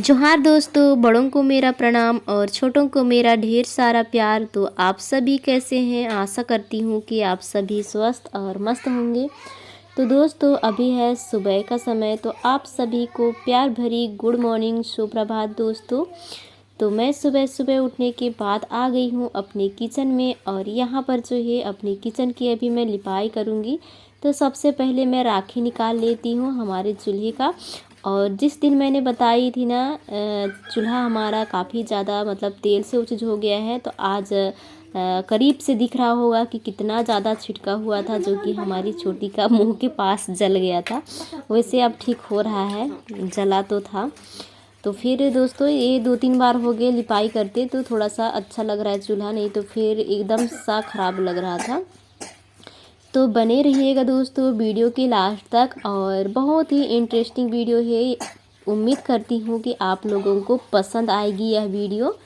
जोहार दोस्तों, बड़ों को मेरा प्रणाम और छोटों को मेरा ढेर सारा प्यार। तो आप सभी कैसे हैं? आशा करती हूँ कि आप सभी स्वस्थ और मस्त होंगे। तो दोस्तों, अभी है सुबह का समय, तो आप सभी को प्यार भरी गुड मॉर्निंग, सुप्रभात दोस्तों। तो मैं सुबह सुबह उठने के बाद आ गई हूँ अपने किचन में, और यहाँ पर जो है अपने किचन की अभी मैं लिपाई करूँगी। तो सबसे पहले मैं राखी निकाल लेती हूँ हमारे चूल्हे का। और जिस दिन मैंने बताई थी ना, चूल्हा हमारा काफ़ी ज़्यादा मतलब तेल से उचज हो गया है, तो आज करीब से दिख रहा होगा कि कितना ज़्यादा छिटका हुआ था, जो कि हमारी छोटी का मुंह के पास जल गया था। वैसे अब ठीक हो रहा है, जला तो था। तो फिर दोस्तों ये 2-3 बार हो गए लिपाई करते, तो थोड़ा सा अच्छा लग रहा है चूल्हा, नहीं तो फिर एकदम सा ख़राब लग रहा था। तो बने रहिएगा दोस्तों वीडियो के लास्ट तक, और बहुत ही इंटरेस्टिंग वीडियो है। उम्मीद करती हूँ कि आप लोगों को पसंद आएगी यह वीडियो।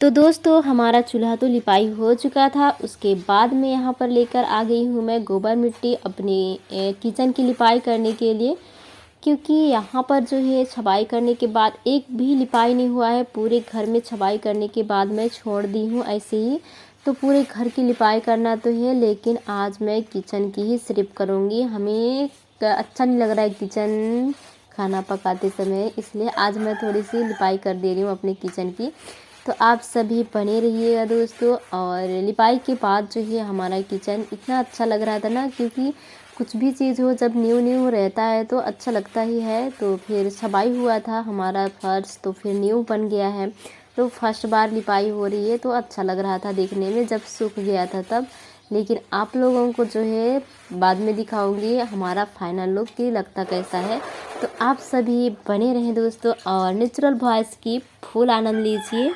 तो दोस्तों हमारा चूल्हा तो लिपाई हो चुका था। उसके बाद में यहाँ पर लेकर आ गई हूँ मैं गोबर मिट्टी अपने किचन की लिपाई करने के लिए, क्योंकि यहाँ पर जो है छपाई करने के बाद एक भी लिपाई नहीं हुआ है। पूरे घर में छपाई करने के बाद मैं छोड़ दी हूँ ऐसे ही। तो पूरे घर की लिपाई करना तो है, लेकिन आज मैं किचन की ही सिर्फ करूँगी। हमें अच्छा नहीं लग रहा है किचन खाना पकाते समय, इसलिए आज मैं थोड़ी सी लिपाई कर दे रही हूँ अपने किचन की। तो आप सभी बने रहिएगा दोस्तों। और लिपाई के बाद जो है हमारा किचन इतना अच्छा लग रहा था ना, क्योंकि कुछ भी चीज़ हो जब न्यू न्यू रहता है तो अच्छा लगता ही है। तो फिर छपाई हुआ था हमारा फर्श, तो फिर न्यू बन गया है। तो फर्स्ट बार लिपाई हो रही है, तो अच्छा लग रहा था देखने में जब सूख गया था तब। लेकिन आप लोगों को जो है बाद में दिखाऊंगी हमारा फाइनल लुक कि लगता कैसा है। तो आप सभी बने रहें दोस्तों, और नेचुरल वॉइस की फुल आनंद लीजिए।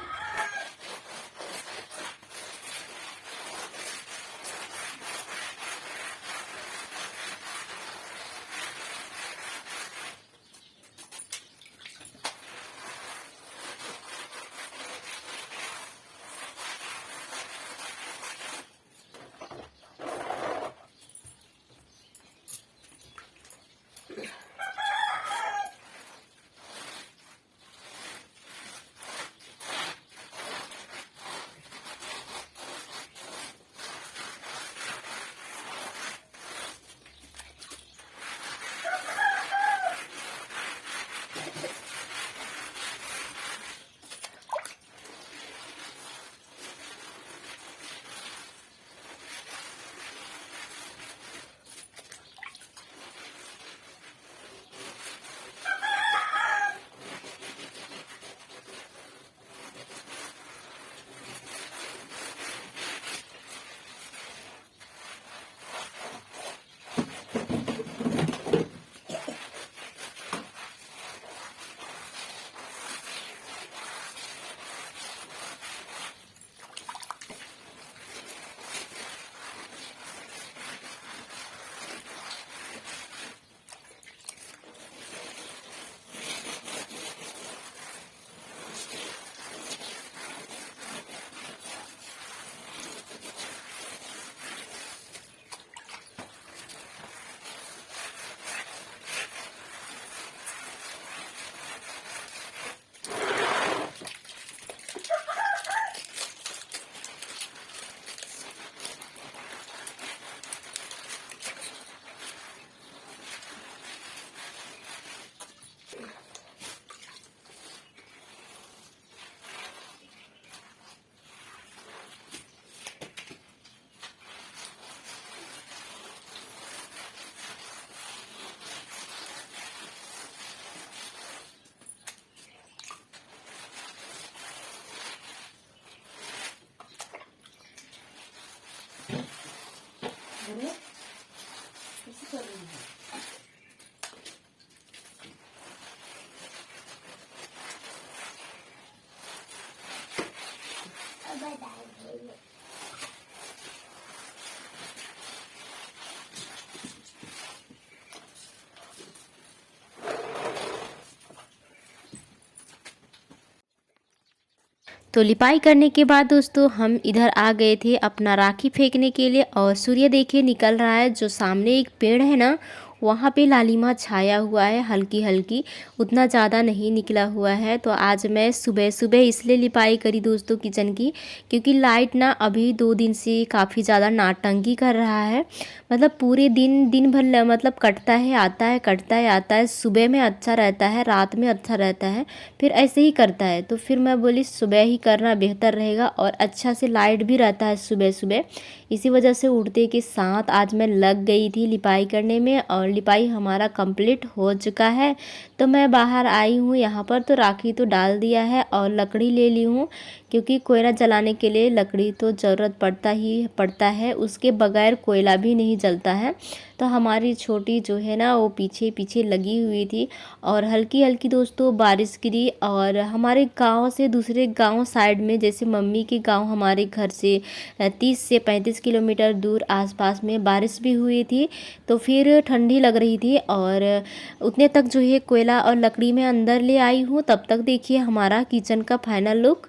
तो लिपाई करने के बाद दोस्तों हम इधर आ गए थे अपना राखी फेंकने के लिए। और सूर्य देखिए निकल रहा है, जो सामने एक पेड़ है ना वहाँ पे लालिमा छाया हुआ है, हल्की हल्की, उतना ज़्यादा नहीं निकला हुआ है। तो आज मैं सुबह सुबह इसलिए लिपाई करी दोस्तों किचन की, क्योंकि लाइट ना अभी 2 दिन से काफ़ी ज़्यादा नाटंकी कर रहा है। मतलब पूरे दिन भर मतलब कटता है आता है, कटता है आता है। सुबह में अच्छा रहता है, रात में अच्छा रहता है, फिर ऐसे ही करता है। तो फिर मैं बोली सुबह ही करना बेहतर रहेगा और अच्छा से लाइट भी रहता है सुबह सुबह। इसी वजह से उठते के साथ आज मैं लग गई थी लिपाई करने में। और लिपाई हमारा कंप्लीट हो चुका है। तो मैं बाहर आई हूँ यहाँ पर, तो राखी तो डाल दिया है और लकड़ी ले ली हूँ, क्योंकि कोयला जलाने के लिए लकड़ी तो ज़रूरत पड़ता है, उसके बगैर कोयला भी नहीं जलता है। तो हमारी छोटी जो है ना वो पीछे पीछे लगी हुई थी। और हल्की हल्की दोस्तों बारिश गिरी। और हमारे गांव से दूसरे गांव साइड में, जैसे मम्मी के गांव हमारे घर से 30 से 35 किलोमीटर दूर आसपास में बारिश भी हुई थी। तो फिर ठंडी लग रही थी और उतने तक जो है कोयला और लकड़ी में अंदर ले आई हूँ। तब तक देखिए हमारा किचन का फाइनल लुक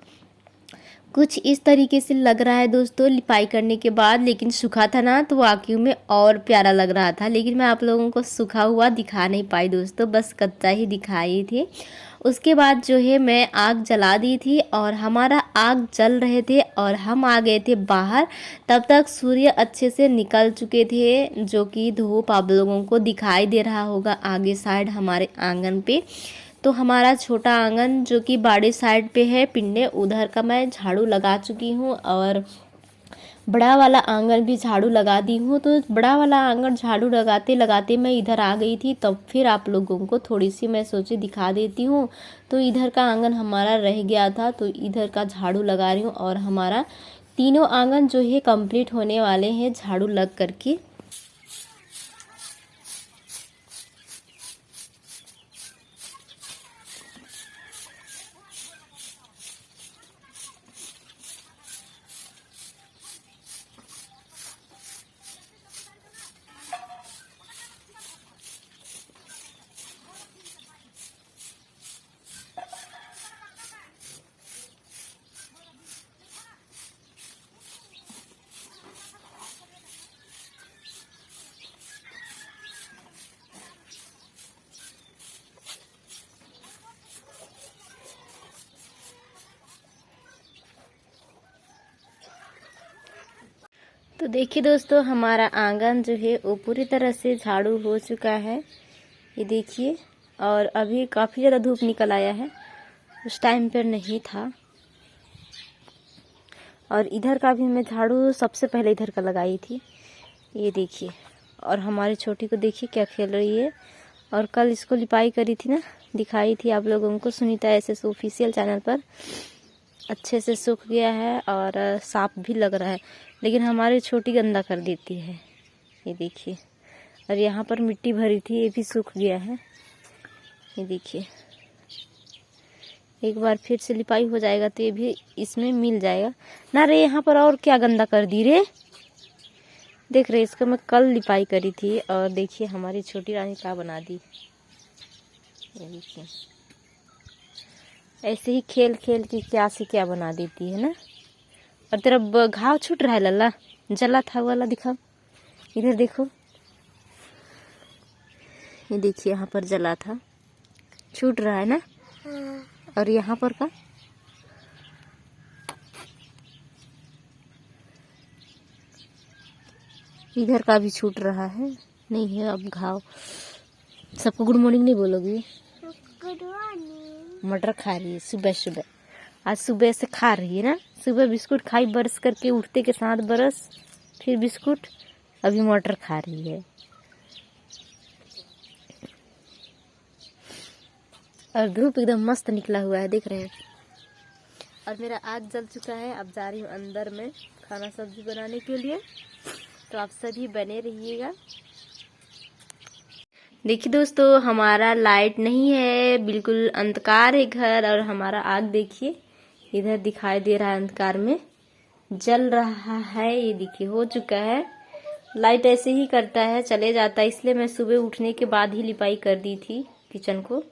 कुछ इस तरीके से लग रहा है दोस्तों लिपाई करने के बाद। लेकिन सूखा था ना तो वाकई में और प्यारा लग रहा था, लेकिन मैं आप लोगों को सूखा हुआ दिखा नहीं पाई दोस्तों, बस कच्चा ही दिखाई थी। उसके बाद जो है मैं आग जला दी थी और हमारा आग जल रहे थे और हम आ गए थे बाहर। तब तक सूर्य अच्छे से निकल चुके थे, जो कि धूप आप लोगों को दिखाई दे रहा होगा आगे साइड हमारे आंगन पे। तो हमारा छोटा आंगन जो कि बाड़ी साइड पे है पिंडे, उधर का मैं झाड़ू लगा चुकी हूँ और बड़ा वाला आंगन भी झाड़ू लगा दी हूँ। तो बड़ा वाला आंगन झाड़ू लगाते लगाते मैं इधर आ गई थी, तब फिर आप लोगों को थोड़ी सी मैं सोची दिखा देती हूँ। तो इधर का आंगन हमारा रह गया था, तो इधर का झाड़ू लगा रही हूँ और हमारा तीनों आंगन जो है कंप्लीट होने वाले हैं झाड़ू लग करके। तो देखिए दोस्तों हमारा आंगन जो है वो पूरी तरह से झाड़ू हो चुका है, ये देखिए। और अभी काफ़ी ज़्यादा धूप निकल आया है, उस टाइम पर नहीं था। और इधर का भी मैं झाड़ू सबसे पहले इधर का लगाई थी, ये देखिए। और हमारी छोटी को देखिए क्या खेल रही है। और कल इसको लिपाई करी थी ना, दिखाई थी आप लोगों को सुनीता एसएस ऑफिशियल चैनल पर। अच्छे से सूख गया है और साफ भी लग रहा है, लेकिन हमारी छोटी गंदा कर देती है, ये देखिए। और यहाँ पर मिट्टी भरी थी, ये भी सूख गया है, ये देखिए। एक बार फिर से लिपाई हो जाएगा तो ये भी इसमें मिल जाएगा ना। रे यहाँ पर और क्या गंदा कर दी रे, देख रहे इसको मैं कल लिपाई करी थी। और देखिए हमारी छोटी रानी क्या बना दी, ये देखिए। ऐसे ही खेल खेल के क्या से क्या बना देती है ना। और तेरा घाव छूट रहा है लल्ला, जला था वाला दिखाओ, इधर देखो, ये देखिए यहाँ पर जला था, छूट रहा है ना। और यहाँ पर का इधर का भी छूट रहा है, नहीं है अब घाव। सबको गुड मॉर्निंग नहीं बोलोगी? Good morning. मटर खा रही है सुबह सुबह, आज सुबह से खा रही है ना। सुबह बिस्कुट खाई ब्रश करके, उठते के साथ ब्रश, फिर बिस्कुट, अभी मटर खा रही है। और धूप एकदम मस्त निकला हुआ है, देख रहे हैं। और मेरा आग जल चुका है। अब जा रही हूँ अंदर में खाना सब्जी बनाने के लिए, तो आप सभी बने रहिएगा। देखिए दोस्तों, हमारा लाइट नहीं है, बिल्कुल अंधकार है घर। और हमारा आग देखिए इधर दिखाई दे रहा है, अंधकार में जल रहा है। ये देखिए हो चुका है। लाइट ऐसे ही करता है, चले जाता है, इसलिए मैं सुबह उठने के बाद ही लिपाई कर दी थी किचन को।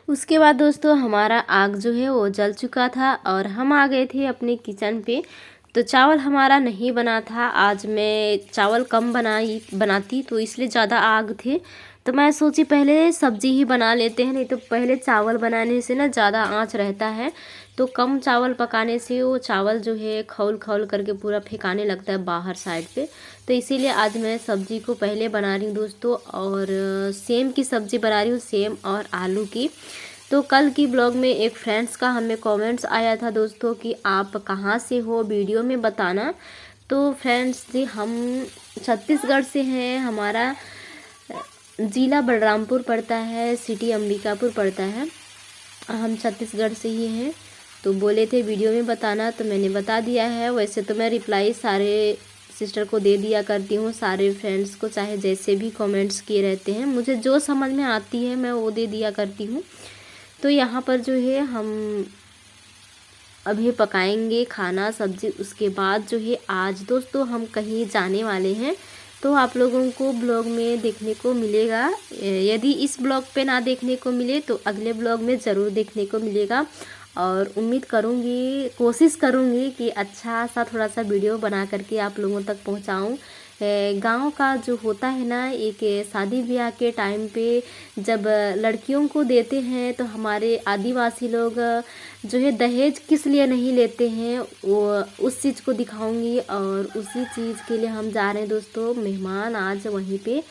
उसके बाद दोस्तों हमारा आग जो है वो जल चुका था और हम आ गए थे अपने किचन पे। तो चावल हमारा नहीं बना था आज, मैं चावल कम बनाती तो इसलिए ज़्यादा आग थे। तो मैं सोची पहले सब्जी ही बना लेते हैं, नहीं तो पहले चावल बनाने से ना ज़्यादा आंच रहता है, तो कम चावल पकाने से वो चावल जो है खौल खौल करके पूरा फेंकाने लगता है बाहर साइड पे। तो इसीलिए आज मैं सब्जी को पहले बना रही हूँ दोस्तों। और सेम की सब्ज़ी बना रही हूँ, सेम और आलू की। तो कल की ब्लॉग में एक फ्रेंड्स का हमें कमेंट्स आया था दोस्तों कि आप कहाँ से हो, वीडियो में बताना। तो फ्रेंड्स जी, हम छत्तीसगढ़ से हैं। हमारा ज़िला बलरामपुर पड़ता है, सिटी अंबिकापुर पड़ता है। हम छत्तीसगढ़ से ही हैं। तो बोले थे वीडियो में बताना, तो मैंने बता दिया है। वैसे तो मैं रिप्लाई सारे सिस्टर को दे दिया करती हूँ, सारे फ्रेंड्स को, चाहे जैसे भी कमेंट्स किए रहते हैं, मुझे जो समझ में आती है मैं वो दे दिया करती हूँ। तो यहाँ पर जो है हम अभी पकाएंगे खाना सब्जी। उसके बाद जो है आज दोस्तों हम कहीं जाने वाले हैं, तो आप लोगों को ब्लॉग में देखने को मिलेगा। यदि इस ब्लॉग पे ना देखने को मिले तो अगले ब्लॉग में ज़रूर देखने को मिलेगा। और उम्मीद करूँगी, कोशिश करूँगी कि अच्छा सा थोड़ा सा वीडियो बना करके आप लोगों तक पहुँचाऊँ। गांव का जो होता है ना, एक शादी ब्याह के टाइम पे जब लड़कियों को देते हैं तो हमारे आदिवासी लोग जो है दहेज किस लिए नहीं लेते हैं, वो उस चीज़ को दिखाऊंगी। और उसी चीज़ के लिए हम जा रहे हैं दोस्तों, मेहमान आज वहीं पे।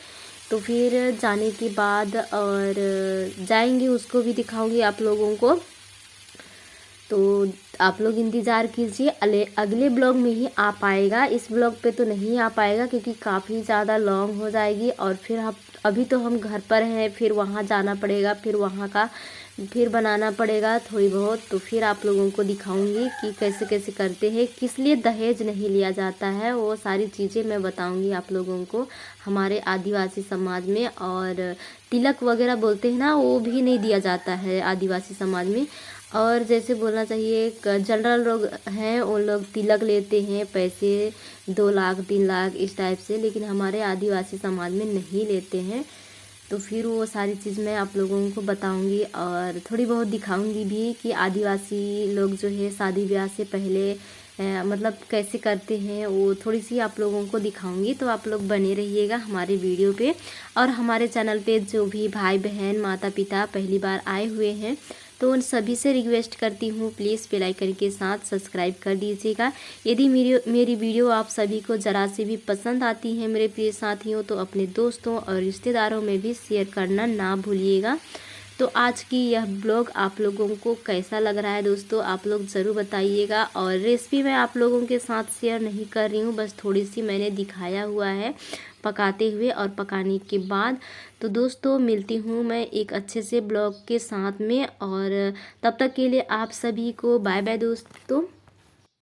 तो फिर जाने के बाद और जाएंगे, उसको भी दिखाऊंगी आप लोगों को। तो आप लोग इंतज़ार कीजिए, अगले ब्लॉग में ही आ पाएगा। इस ब्लॉग पे तो नहीं आ पाएगा क्योंकि काफ़ी ज़्यादा लॉन्ग हो जाएगी। और फिर हम अभी तो हम घर पर हैं, फिर वहाँ जाना पड़ेगा, फिर वहाँ का फिर बनाना पड़ेगा थोड़ी बहुत। तो फिर आप लोगों को दिखाऊंगी कि कैसे कैसे करते हैं, किस लिए दहेज नहीं लिया जाता है, वो सारी चीज़ें मैं बताऊंगी आप लोगों को हमारे आदिवासी समाज में। और तिलक वगैरह बोलते हैं ना, वो भी नहीं दिया जाता है आदिवासी समाज में। और जैसे बोलना चाहिए, जनरल लोग हैं उन लोग तिलक लेते हैं पैसे 2 लाख 3 लाख इस टाइप से, लेकिन हमारे आदिवासी समाज में नहीं लेते हैं। तो फिर वो सारी चीज़ मैं आप लोगों को बताऊंगी और थोड़ी बहुत दिखाऊंगी भी कि आदिवासी लोग जो है शादी ब्याह से पहले मतलब कैसे करते हैं, वो थोड़ी सी आप लोगों को दिखाऊंगी। तो आप लोग बने रहिएगा हमारे वीडियो पे। और हमारे चैनल पे जो भी भाई बहन माता पिता पहली बार आए हुए हैं, तो उन सभी से रिक्वेस्ट करती हूँ प्लीज़ बेल आइकन के साथ सब्सक्राइब कर दीजिएगा। यदि मेरी वीडियो आप सभी को ज़रा से भी पसंद आती है मेरे प्रिय साथियों, तो अपने दोस्तों और रिश्तेदारों में भी शेयर करना ना भूलिएगा। तो आज की यह ब्लॉग आप लोगों को कैसा लग रहा है दोस्तों, आप लोग ज़रूर बताइएगा। और रेसिपी मैं आप लोगों के साथ शेयर नहीं कर रही हूँ, बस थोड़ी सी मैंने दिखाया हुआ है पकाते हुए और पकाने के बाद। तो दोस्तों मिलती हूँ मैं एक अच्छे से ब्लॉग के साथ में, और तब तक के लिए आप सभी को बाय बाय दोस्तों।